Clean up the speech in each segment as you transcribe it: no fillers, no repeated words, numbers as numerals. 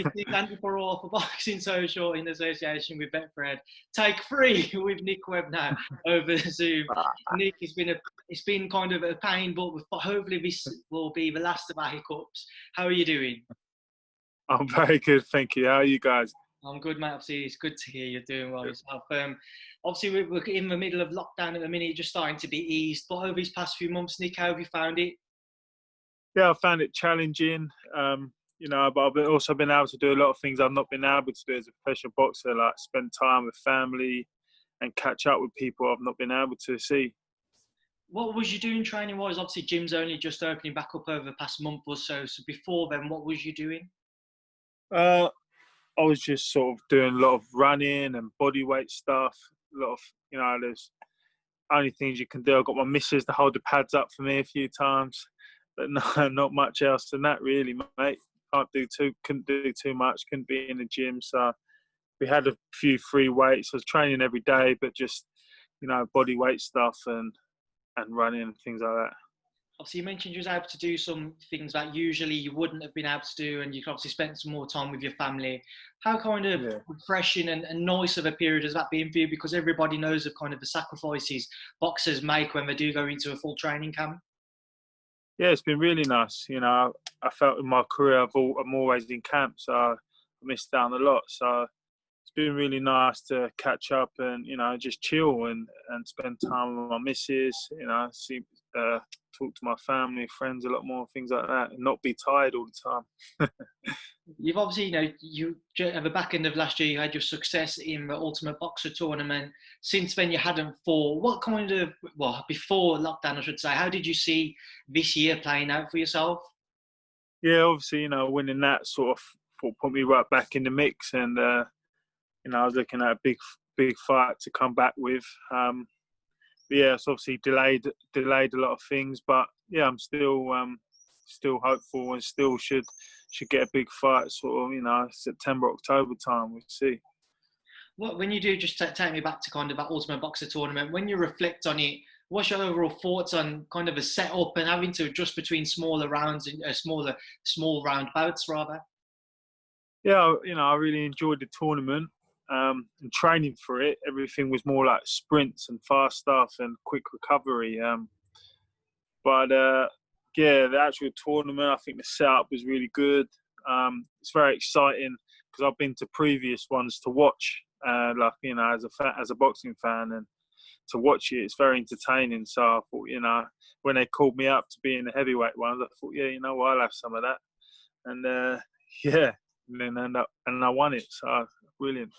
Big Andi Purewal for Boxing Social in association with Betfred. Take 3 with Nick Webb now over Zoom. Nick, it's been kind of a pain, but hopefully this will be the last of our hiccups. How are you doing? I'm very good, thank you. How are you guys? I'm good, mate. Obviously, it's good to hear you're doing well yourself. Obviously, we're in the middle of lockdown at the minute, just starting to be eased. But over these past few months, Nick, how have you found it? Yeah, I found it challenging, but I've also been able to do a lot of things I've not been able to do as a professional boxer, like spend time with family and catch up with people I've not been able to see. What was you doing training-wise? Obviously, gym's only just opening back up over the past month or so. So before then, what was you doing? I was just sort of doing a lot of running and body weight stuff. A lot of, there's only things you can do. I got my missus to hold the pads up for me a few times, but no, not much else than that, really, mate. Couldn't do too much. Couldn't be in the gym, so we had a few free weights. I was training every day, but just body weight stuff and running and things like that. Obviously, you mentioned you was able to do some things that usually you wouldn't have been able to do, and you could obviously spend some more time with your family. How kind of refreshing and nice of a period has that been for you? Because everybody knows of kind of the sacrifices boxers make when they do go into a full training camp. Yeah, it's been really nice. I felt in my career I'm always in camp, so I missed out a lot. So it's been really nice to catch up and just chill and spend time with my missus. Talk to my family, friends a lot more, things like that, and not be tired all the time. You've obviously, you at the back end of last year, you had your success in the Ultimate Boxer tournament. Since then, you hadn't fought. What kind of, before lockdown, I should say, how did you see this year playing out for yourself? Yeah, obviously, winning that sort of put me right back in the mix, and I was looking at a big fight to come back with. Yeah, it's obviously delayed a lot of things, but yeah, I'm still hopeful and still should get a big fight sort of September, October time. We'll see. Well, when you do, just take me back to kind of that Ultimate Boxer tournament. When you reflect on it, what's your overall thoughts on kind of a setup and having to adjust between smaller rounds and small round bouts rather? Yeah, I really enjoyed the tournament. And training for it, everything was more like sprints and fast stuff and quick recovery. But the actual tournament, I think the setup was really good. It's very exciting because I've been to previous ones to watch, as a boxing fan, and to watch it, it's very entertaining. So I thought, when they called me up to be in the heavyweight ones, I thought, I'll have some of that. And and I won it. So brilliant.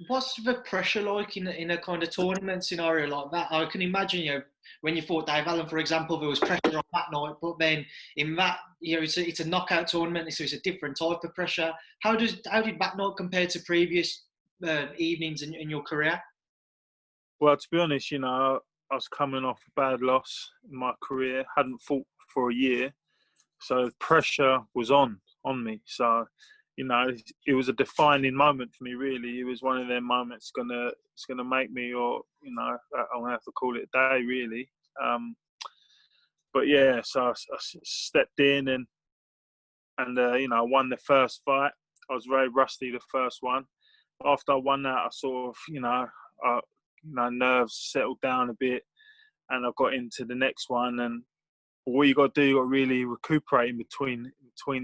What's the pressure like in a kind of tournament scenario like that? I can imagine, when you fought Dave Allen, for example, there was pressure on that night, but then in that, it's a knockout tournament, so it's a different type of pressure. How did that night compare to previous evenings in your career? Well, to be honest, I was coming off a bad loss in my career, hadn't fought for a year, so pressure was on me. So it was a defining moment for me, really. It was one of them moments it's gonna make me, or I'm gonna have to call it a day, really. But yeah, so I stepped in and I won the first fight. I was very rusty the first one. After I won that, I sort of nerves settled down a bit, and I got into the next one. And what you got to do, you got to really recuperate in between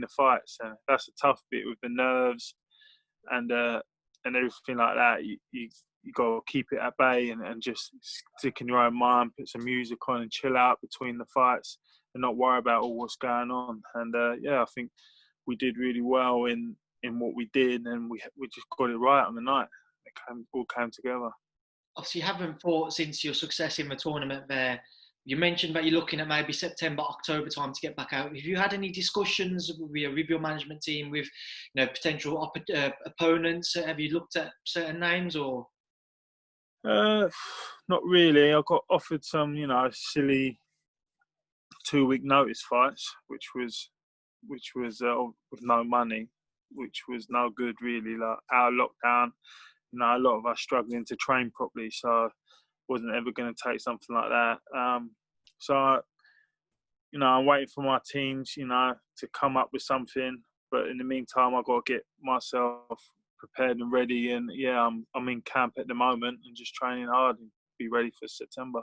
the fights, and that's the tough bit with the nerves and everything like that. You got to keep it at bay and just stick in your own mind, put some music on, and chill out between the fights, and not worry about all what's going on. And I think we did really well in what we did, and we just got it right on the night. It all came together. Obviously, you haven't fought since your success in the tournament there. You mentioned that you're looking at maybe September, October time to get back out. Have you had any discussions with your management team, with potential opponents? Have you looked at certain names or? Not really. I got offered some, silly 2-week notice fights, which was with no money, which was no good really. Like our lockdown, a lot of us struggling to train properly, so wasn't ever going to take something like that. So I'm waiting for my teams, to come up with something. But in the meantime, I've got to get myself prepared and ready. And yeah, I'm in camp at the moment and just training hard and be ready for September.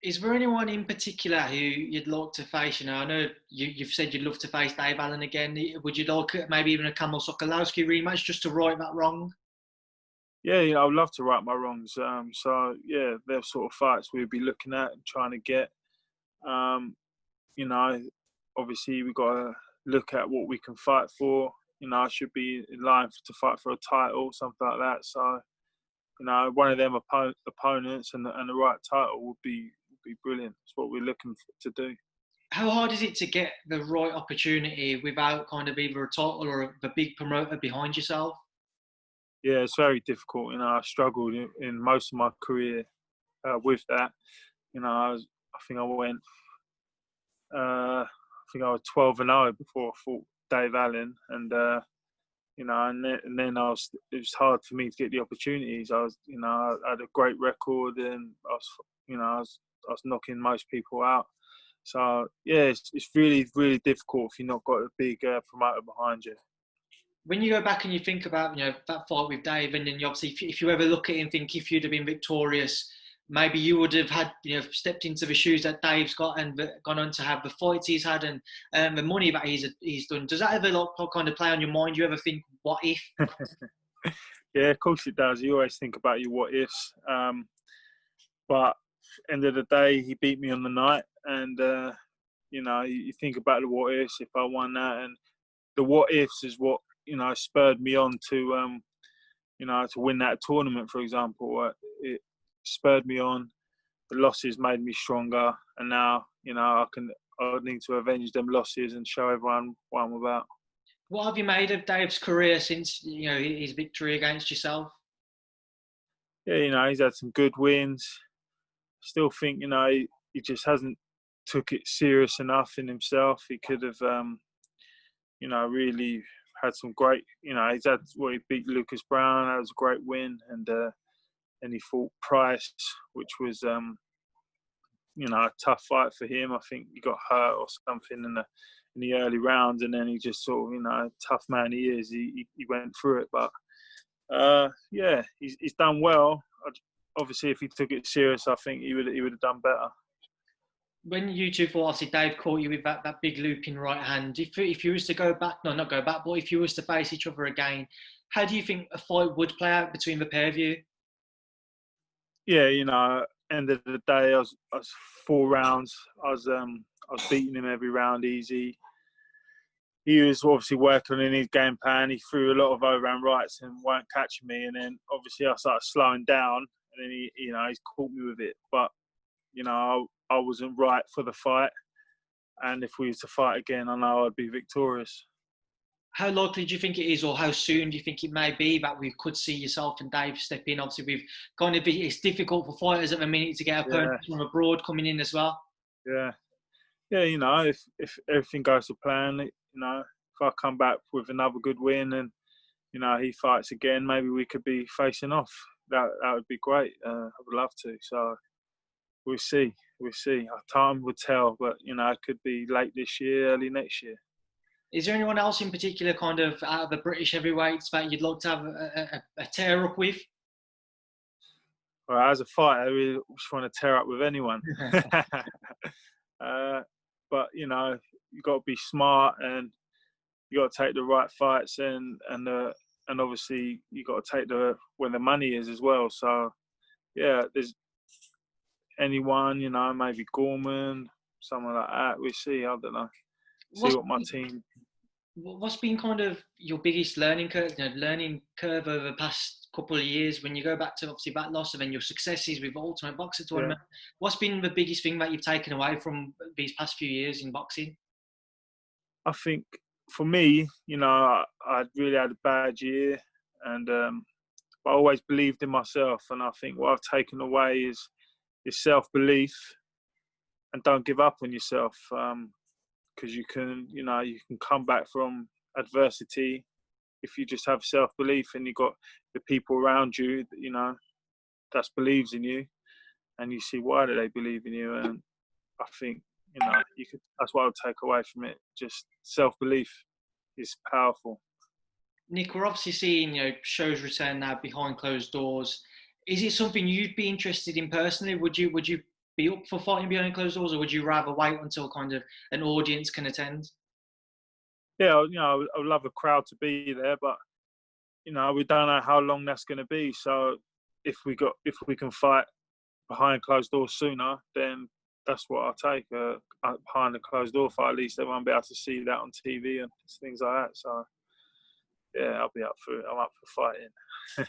Is there anyone in particular who you'd like to face? I know you've said you'd love to face Dave Allen again. Would you like maybe even a Kamil Sokolowski rematch just to right that wrong? Yeah, I would love to right my wrongs. So yeah, they're sort of fights we'd be looking at and trying to get. Um, you know, obviously we've got to look at what we can fight for. I should be in line to fight for a title, something like that. So, one of them opponents and the right title would be brilliant. It's what we're looking to do. How hard is it to get the right opportunity without kind of either a title or a big promoter behind yourself? Yeah, it's very difficult. I struggled in most of my career with that. I think I went. I think I was 12-0 before I fought Dave Allen, and and then it was hard for me to get the opportunities. I had a great record, and I was knocking most people out. So yeah, it's really, really difficult if you've not got a big promoter behind you. When you go back and you think about that fight with Dave, and then obviously if you ever look at it and think if you'd have been victorious, maybe you would have had stepped into the shoes that Dave's got and gone on to have the fights he's had and the money that he's done. Does that ever kind of play on your mind? You ever think, what if? Yeah, of course it does. You always think about your what ifs, but end of the day, he beat me on the night, and you think about the what ifs. If I won that, and the what ifs is what spurred me on to to win that tournament, for example. It spurred me on. The losses made me stronger, and now I need to avenge them losses and show everyone what I'm about. What have you made of Dave's career since his victory against yourself? Yeah, he's had some good wins. Still think he just hasn't took it serious enough in himself. He could have really had some great. He's had he beat Lucas Brown. That was a great win, and he fought Price, which was a tough fight for him. I think he got hurt or something in the early rounds, and then he just sort of tough man he is. He went through it, but yeah, he's done well. Obviously, if he took it serious, I think he would have done better. When you two fought, obviously Dave caught you with that big looping right hand. If you was to go back, no, not go back, but if you was to face each other again, how do you think a fight would play out between the pair of you? Yeah, end of the day, I was 4 rounds. I was beating him every round easy. He was obviously working in his game plan. He threw a lot of overhand rights and weren't catching me. And then obviously I started slowing down, and then he's caught me with it. But I wasn't right for the fight. And if we was to fight again, I know I'd be victorious. How likely do you think it is, or how soon do you think it may be that we could see yourself and Dave step in? Obviously, it's difficult for fighters at the minute to get opponents from abroad coming in as well. Yeah. Yeah, if everything goes to plan, if I come back with another good win and he fights again, maybe we could be facing off. That would be great. I would love to. So we'll see. Time will tell, but it could be late this year, early next year. Is there anyone else in particular, kind of out of the British heavyweights, that you'd like to have a tear up with? Well, as a fighter, I really just want to tear up with anyone. But you got to be smart, and you got to take the right fights, and obviously you got to take when the money is as well. So yeah, there's anyone, maybe Gorman, someone like that. We see. I don't know. See what my team. What's been kind of your biggest learning curve? Over the past couple of years, when you go back to obviously that loss and then your successes with Ultimate Boxer Tournament. Yeah. What's been the biggest thing that you've taken away from these past few years in boxing? I think for me, I really had a bad year, and I always believed in myself. And I think what I've taken away is self-belief, and don't give up on yourself. Because you can come back from adversity if you just have self-belief, and you got the people around you, that believes in you, and you see why do they believe in you. And I think that's what I would take away from it, just self-belief. is powerful. Nick, we're obviously seeing shows return now behind closed doors. Is it something you'd be interested in personally? Would you be up for fighting behind closed doors, or would you rather wait until kind of an audience can attend? Yeah, I would love a crowd to be there, but we don't know how long that's going to be. So if we can fight behind closed doors sooner, then that's what I'll take. Behind the closed door fight, at least they won't be able to see that on TV and things like that. So yeah, I'll be up for it. I'm up for fighting.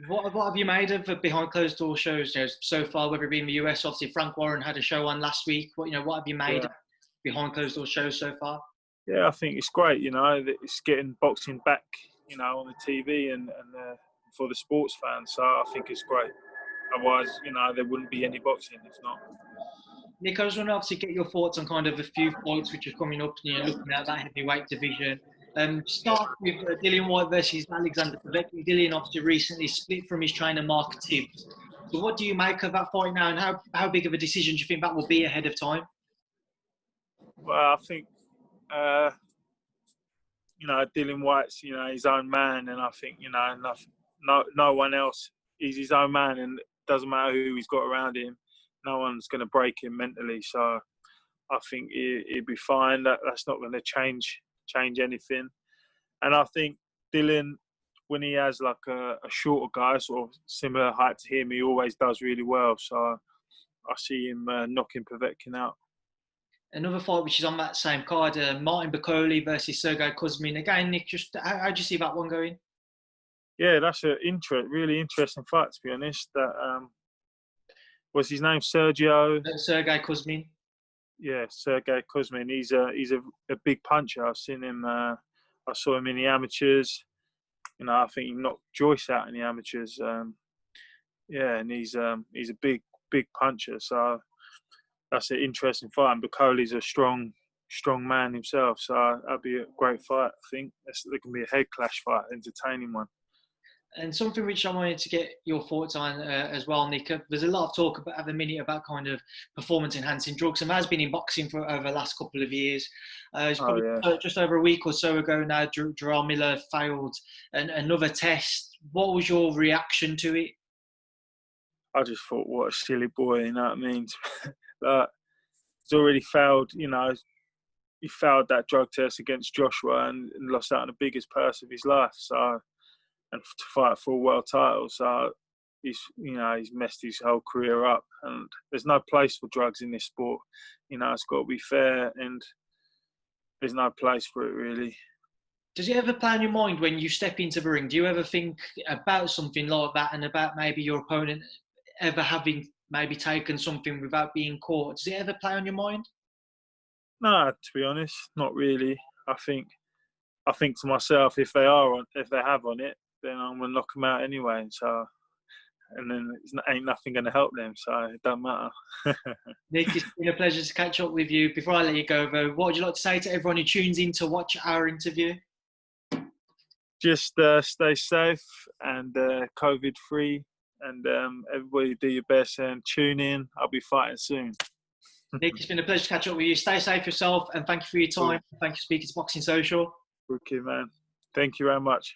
What have you made of the behind closed door shows so far, whether it be in the US? Obviously, Frank Warren had a show on last week. What have you made of behind closed door shows so far? Yeah, I think it's great. It's getting boxing back, on the TV and for the sports fans. So I think it's great. Otherwise, there wouldn't be any boxing if not. Nick, I just want to obviously get your thoughts on kind of a few fights which are coming up, looking at that heavyweight division. Start with Dillian Whyte versus Alexander Povetkin. Dillian obviously recently split from his trainer Mark Tibbs. So what do you make of that fight now, and how big of a decision do you think that will be ahead of time? Well, I think, Dillian Whyte's, his own man, and I think, no one else. He's his own man, and it doesn't matter who he's got around him. No one's going to break him mentally. So I think he'd be fine. That's not going to change anything. And I think Dillian, when he has like a shorter guy, sort of similar height to him, he always does really well. So I see him knocking Povetkin out. Another fight which is on that same card, Martin Bakole versus Sergey Kuzmin. Again, Nick, just how do you see that one going? Yeah, that's a really interesting fight, to be honest. That what's his name? Sergey Kuzmin. Yeah, Sergey Kuzmin. He's a big puncher. I've seen him. I saw him in the amateurs. I think he knocked Joyce out in the amateurs. And he's a big puncher. So that's an interesting fight. And Bakole's a strong man himself. So that'd be a great fight. I think it can be a head clash fight, entertaining one. And something which I wanted to get your thoughts on as well, Nick. There's a lot of talk about at the minute about kind of performance-enhancing drugs, and that's been in boxing for over the last couple of years. It's probably just over a week or so ago now, Jarrell Miller failed another test. What was your reaction to it? I just thought, what a silly boy, you know what I mean? He's already failed, he failed that drug test against Joshua and lost out on the biggest purse of his life. So, and to fight for a world title, so he's messed his whole career up. And there's no place for drugs in this sport. It's got to be fair, and there's no place for it really. Does it ever play on your mind when you step into the ring? Do you ever think about something like that, and about maybe your opponent ever having maybe taken something without being caught? Does it ever play on your mind? No, to be honest, not really. I think to myself, if they have on it, then I'm gonna knock them out anyway. So, and then ain't nothing gonna help them. So it don't matter. Nick, it's been a pleasure to catch up with you. Before I let you go, though, what would you like to say to everyone who tunes in to watch our interview? Just stay safe and COVID-free, and everybody do your best and tune in. I'll be fighting soon. Nick, it's been a pleasure to catch up with you. Stay safe yourself, and thank you for your time. Thank you for speaking to Boxing Social. Okay, man. Thank you very much.